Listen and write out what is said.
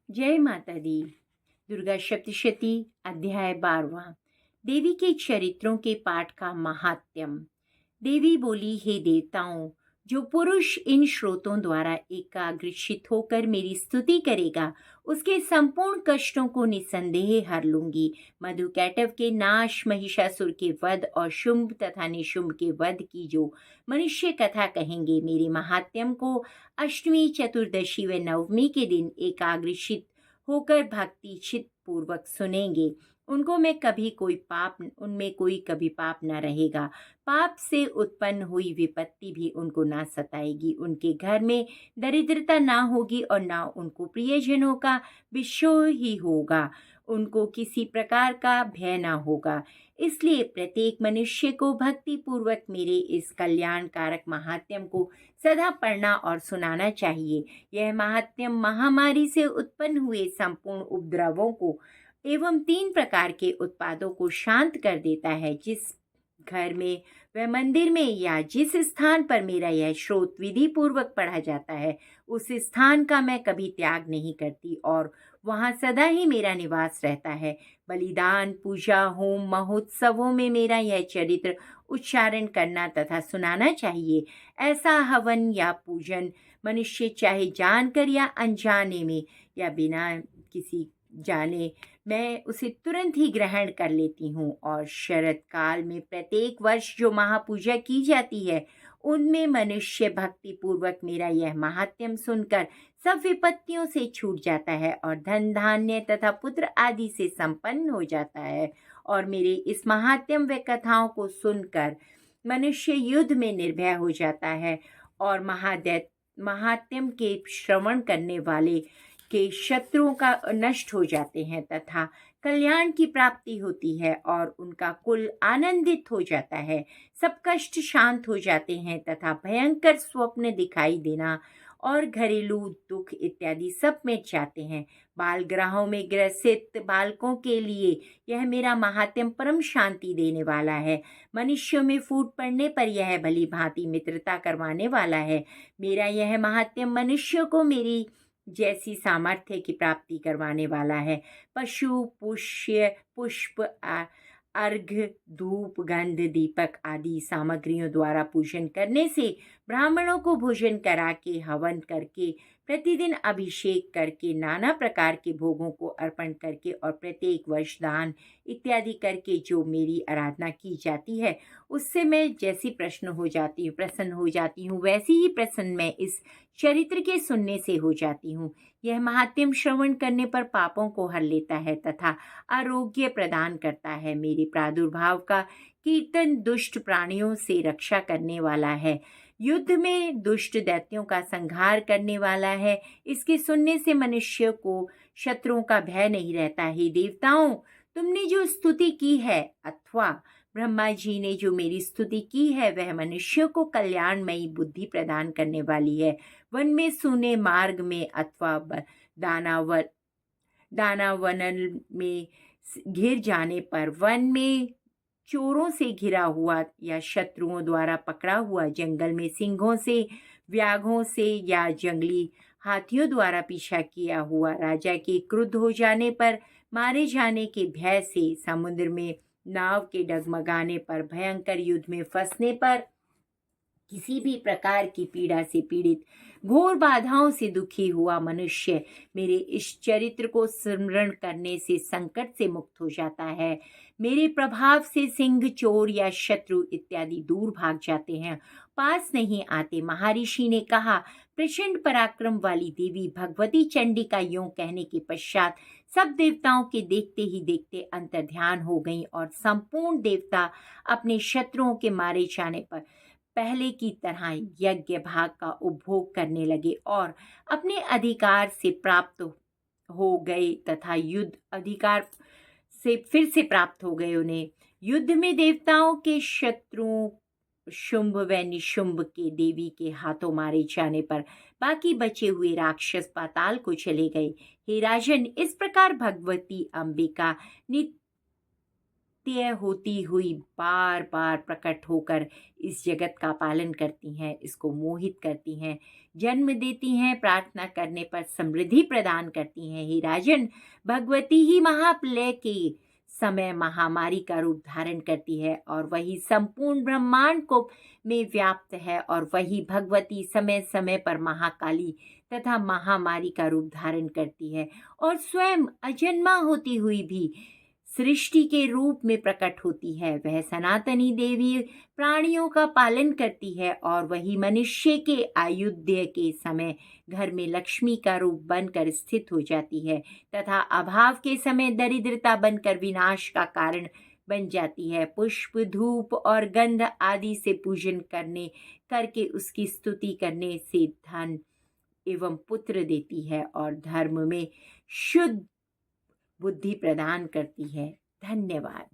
जय माता दी। दुर्गा सप्तशती अध्याय 12वां। देवी के चरित्रों के पाठ का महात्म्य। देवी बोली, हे देवताओं, जो पुरुष इन श्रोतों द्वारा एकाग्रचित होकर मेरी स्तुति करेगा, उसके संपूर्ण कष्टों को निसंदेह हर लूंगी। मधुकैटव के नाश, महिषासुर के वध और शुंभ तथा निशुंभ के वध की जो मनुष्य कथा कहेंगे, मेरे महात्म्य को अष्टमी, चतुर्दशी व नवमी के दिन एकाग्रचित होकर भक्ति चित पूर्वक सुनेंगे, उनमें कोई कभी पाप न रहेगा। पाप से उत्पन्न हुई विपत्ति भी उनको ना सताएगी। उनके घर में दरिद्रता ना होगी और ना उनको प्रियजनों का विषोह ही होगा। उनको किसी प्रकार का भय ना होगा। इसलिए प्रत्येक मनुष्य को भक्ति पूर्वक मेरे इस कल्याणकारक महात्म्य को सदा पढ़ना और सुनाना चाहिए। यह महात्म्य महामारी से उत्पन्न हुए संपूर्ण उपद्रवों को एवं 3 प्रकार के उत्पादों को शांत कर देता है। जिस घर में व मंदिर में या जिस स्थान पर मेरा यह श्रोत विधि पूर्वक पढ़ा जाता है, उस स्थान का मैं कभी त्याग नहीं करती और वहाँ सदा ही मेरा निवास रहता है। बलिदान, पूजा, होम, महोत्सवों में मेरा यह चरित्र उच्चारण करना तथा सुनाना चाहिए। ऐसा हवन या पूजन मनुष्य चाहे जानकर या अनजाने में या बिना किसी जाने, मैं उसे तुरंत ही ग्रहण कर लेती हूँ। और शरद काल में प्रत्येक वर्ष जो महापूजा की जाती है, उनमें मनुष्य भक्ति पूर्वक मेरा यह महात्म्य सुनकर सब विपत्तियों से छूट जाता है और धन धान्य तथा पुत्र आदि से संपन्न हो जाता है। और मेरे इस महात्म्य व कथाओं को सुनकर मनुष्य युद्ध में निर्भय हो जाता है और महात्म्य के श्रवण करने वाले के शत्रुओं का नष्ट हो जाते हैं तथा कल्याण की प्राप्ति होती है और उनका कुल आनंदित हो जाता है। सब कष्ट शांत हो जाते हैं तथा भयंकर स्वप्न दिखाई देना और घरेलू दुख इत्यादि सब मिट जाते हैं। बाल ग्रहों में ग्रसित बालकों के लिए यह मेरा महात्म्य परम शांति देने वाला है। मनुष्यों में फूट पड़ने पर यह भली भांति मित्रता करवाने वाला है। मेरा यह महात्म्य मनुष्यों को मेरी जैसी सामर्थ्य की प्राप्ति करवाने वाला है। पशु, पुष्प, अर्घ्य, धूप, गंध, दीपक आदि सामग्रियों द्वारा पूजन करने से, ब्राह्मणों को भोजन करा के, हवन करके, प्रतिदिन अभिषेक करके, नाना प्रकार के भोगों को अर्पण करके और प्रत्येक वर्ष दान इत्यादि करके जो मेरी आराधना की जाती है, उससे मैं जैसी प्रसन्न हो जाती हूँ, वैसी ही प्रसन्न मैं इस चरित्र के सुनने से हो जाती हूँ। यह महात्म्य श्रवण करने पर पापों को हर लेता है तथा आरोग्य प्रदान करता है। मेरे प्रादुर्भाव का कीर्तन दुष्ट प्राणियों से रक्षा करने वाला है, युद्ध में दुष्ट दैत्यों का संहार करने वाला है। इसके सुनने से मनुष्य को शत्रुओं का भय नहीं रहता। ही देवताओं, तुमने जो स्तुति की है अथवा ब्रह्मा जी ने जो मेरी स्तुति की है, वह मनुष्य को कल्याणमयी बुद्धि प्रदान करने वाली है। वन में सूने मार्ग में अथवा दानावनल में घिर जाने पर, वन में चोरों से घिरा हुआ या शत्रुओं द्वारा पकड़ा हुआ, जंगल में सिंहों से, व्याघ्रों से या जंगली हाथियों द्वारा पीछा किया हुआ, राजा के क्रुद्ध हो जाने पर, मारे जाने के भय से, समुद्र में नाव के डगमगाने पर, भयंकर युद्ध में फंसने पर, किसी भी प्रकार की पीड़ा से पीड़ित, घोर बाधाओं से दुखी हुआ मनुष्य मेरे इस चरित्र को स्मरण करने से संकट से मुक्त हो जाता है। मेरे प्रभाव से सिंह, चोर या शत्रु इत्यादि दूर भाग जाते हैं, पास नहीं आते। महर्षि ने कहा, प्रचंड पराक्रम वाली देवी भगवती चंडी का यूं कहने के पश्चात सब देवताओं के देखते ही देखते अंतर्ध्यान हो गईं और संपूर्ण देवता अपने शत्रुओं के मारे जाने पर पहले की तरह यज्ञ भाग का उपभोग करने लगे और अपने अधिकार से प्राप्त हो गए तथा युद्ध अधिकार से फिर से प्राप्त हो गए उन्हें। युद्ध में देवताओं के शत्रुओं शुंभ व निशुंभ के देवी के हाथों मारे जाने पर बाकी बचे हुए राक्षस पाताल को चले गए। हे राजन, इस प्रकार भगवती अंबिका नित्य होती हुई बार बार प्रकट होकर इस जगत का पालन करती हैं, इसको मोहित करती हैं, जन्म देती हैं, प्रार्थना करने पर समृद्धि प्रदान करती हैं। हे राजन, भगवती ही महाप्रलय के समय महामारी का रूप धारण करती है और वही संपूर्ण ब्रह्मांड को में व्याप्त है, और वही भगवती समय समय पर महाकाली तथा महामारी का रूप धारण करती है और स्वयं अजन्मा होती हुई भी सृष्टि के रूप में प्रकट होती है। वह सनातनी देवी प्राणियों का पालन करती है और वही मनुष्य के आयुध्य के समय घर में लक्ष्मी का रूप बनकर स्थित हो जाती है तथा अभाव के समय दरिद्रता बनकर विनाश का कारण बन जाती है। पुष्प, धूप और गंध आदि से पूजन करके उसकी स्तुति करने से धन एवं पुत्र देती है और धर्म में शुद्ध बुद्धि प्रदान करती है। धन्यवाद।